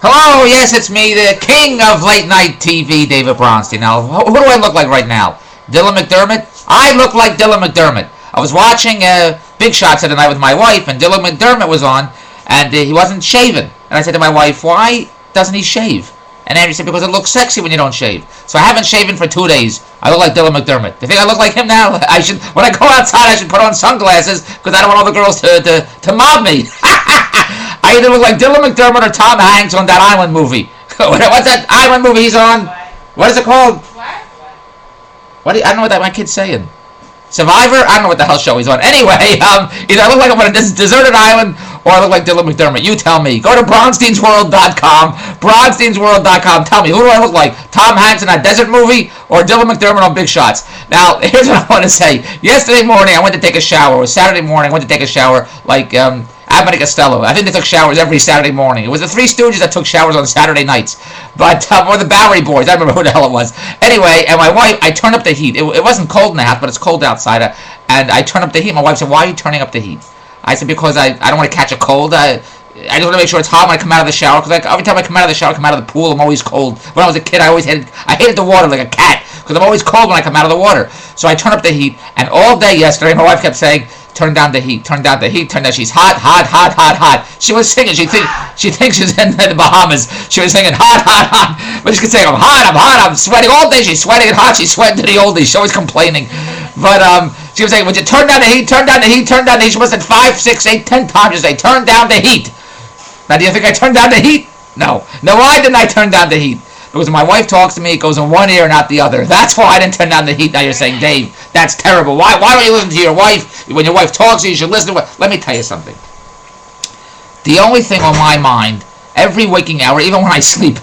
Hello, yes, it's me, the king of late night TV, David Bronstein. Now, who do I look like right now? Dylan McDermott? I look like Dylan McDermott. I was watching Big Shots the other night with my wife, and Dylan McDermott was on, and he wasn't shaving. And I said to my wife, why doesn't he shave? And Andrew said, because it looks sexy when you don't shave. So I haven't shaven for 2 days. I look like Dylan McDermott. Do you think I look like him now? I should, when I go outside, I should put on sunglasses, because I don't want all the girls to mob me. I either look like Dylan McDermott or Tom Hanks on that Island movie. What's that Island movie he's on? What is it called? I don't know what my kid's saying. Survivor? I don't know what the hell show he's on. Anyway, either I look like I'm on a deserted island or I look like Dylan McDermott. You tell me. Go to Bronsteinsworld.com. Bronsteinsworld.com. Tell me, who do I look like? Tom Hanks in that desert movie or Dylan McDermott on Big Shots? Now, here's what I want to say. Yesterday morning, I went to take a shower. It was Saturday morning. I went to take a shower like Abbott and Costello. I think they took showers every Saturday morning. It was the Three Stooges that took showers on Saturday nights. But, or the Bowery Boys. I don't remember who the hell it was. Anyway, and my wife, I turned up the heat. It wasn't cold in the house, but it's cold outside. And I turned up the heat. My wife said, why are you turning up the heat? I said, because I don't want to catch a cold. I just want to make sure it's hot when I come out of the shower. Because every time I come out of the shower, I come out of the pool, I'm always cold. When I was a kid, I hated the water like a cat. Because I'm always cold when I come out of the water. So I turned up the heat. And all day yesterday, my wife kept saying, turn down the heat, turn down the heat, turn down. She's hot, hot, hot, hot, hot. She was singing. She thinks she's in the Bahamas. She was singing hot, hot, hot. But she could say, I'm hot, I'm sweating all day. She's sweating and hot. She's sweating to the oldies. She's always complaining. But she was saying, would you turn down the heat, turn down the heat, turn down the heat? She must have 5, 6, 8, 10 times. She say, turn down the heat. Now, do you think I turned down the heat? No. No, why didn't I turn down the heat? Because when my wife talks to me, it goes in one ear and not the other. That's why I didn't turn down the heat. Now you're saying, Dave, that's terrible. Why don't you listen to your wife? When your wife talks to you, you should listen to her. Let me tell you something. The only thing on my mind, every waking hour, even when I sleep,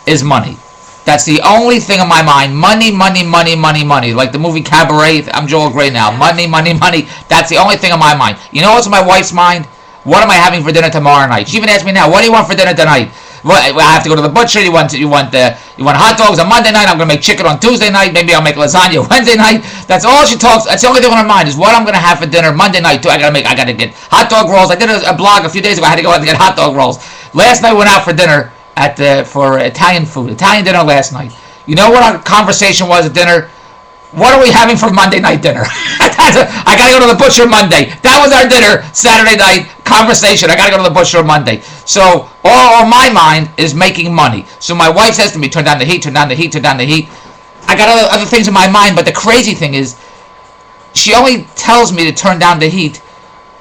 is money. That's the only thing on my mind. Money, money, money, money, money. Like the movie Cabaret. I'm Joel Grey now. Money, money, money. That's the only thing on my mind. You know what's on my wife's mind? What am I having for dinner tomorrow night? She even asked me now, what do you want for dinner tonight? Well, I have to go to the butcher. You want hot dogs on Monday night? I'm going to make chicken on Tuesday night. Maybe I'll make lasagna Wednesday night. That's all she talks. That's the only thing on her mind is what I'm going to have for dinner Monday night. I got to get hot dog rolls. I did a blog a few days ago. I had to go out and get hot dog rolls. Last night we went out for dinner for Italian food. Italian dinner last night. You know what our conversation was at dinner? What are we having for Monday night dinner? I got to go to the butcher Monday. That was our dinner Saturday night conversation. I got to go to the butcher Monday. So all on my mind is making money. So my wife says to me, turn down the heat, turn down the heat, turn down the heat. I got other things in my mind, but the crazy thing is she only tells me to turn down the heat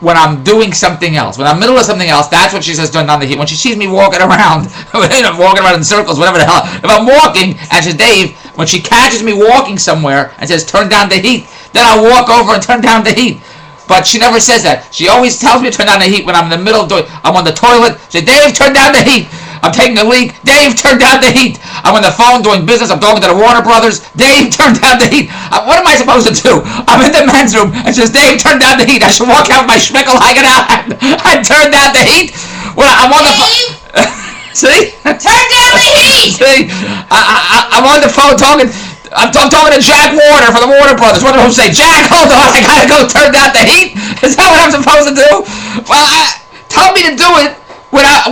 when I'm doing something else. When I'm in the middle of something else, that's when she says turn down the heat. When she sees me walking around, walking around in circles, whatever the hell. If I'm walking, and she says, Dave, when she catches me walking somewhere and says turn down the heat, then I'll walk over and turn down the heat. But she never says that. She always tells me to turn down the heat when I'm in the middle of doing, I'm on the toilet. She says, Dave, turn down the heat. I'm taking a leak. Dave, turn down the heat. I'm on the phone doing business. I'm talking to the Warner Brothers. Dave, turn down the heat. What am I supposed to do? I'm in the men's room and says, Dave, turn down the heat. I should walk out with my schmickel hanging out and turn down the heat. Well, I'm on the phone. See? Turn down the heat. See? I'm on the phone talking. I'm talking to Jack Warner from the Warner Brothers. What do I say? Jack, hold on. I gotta go turn down the heat. Is that what I'm supposed to do? Well, tell me to do it when I'm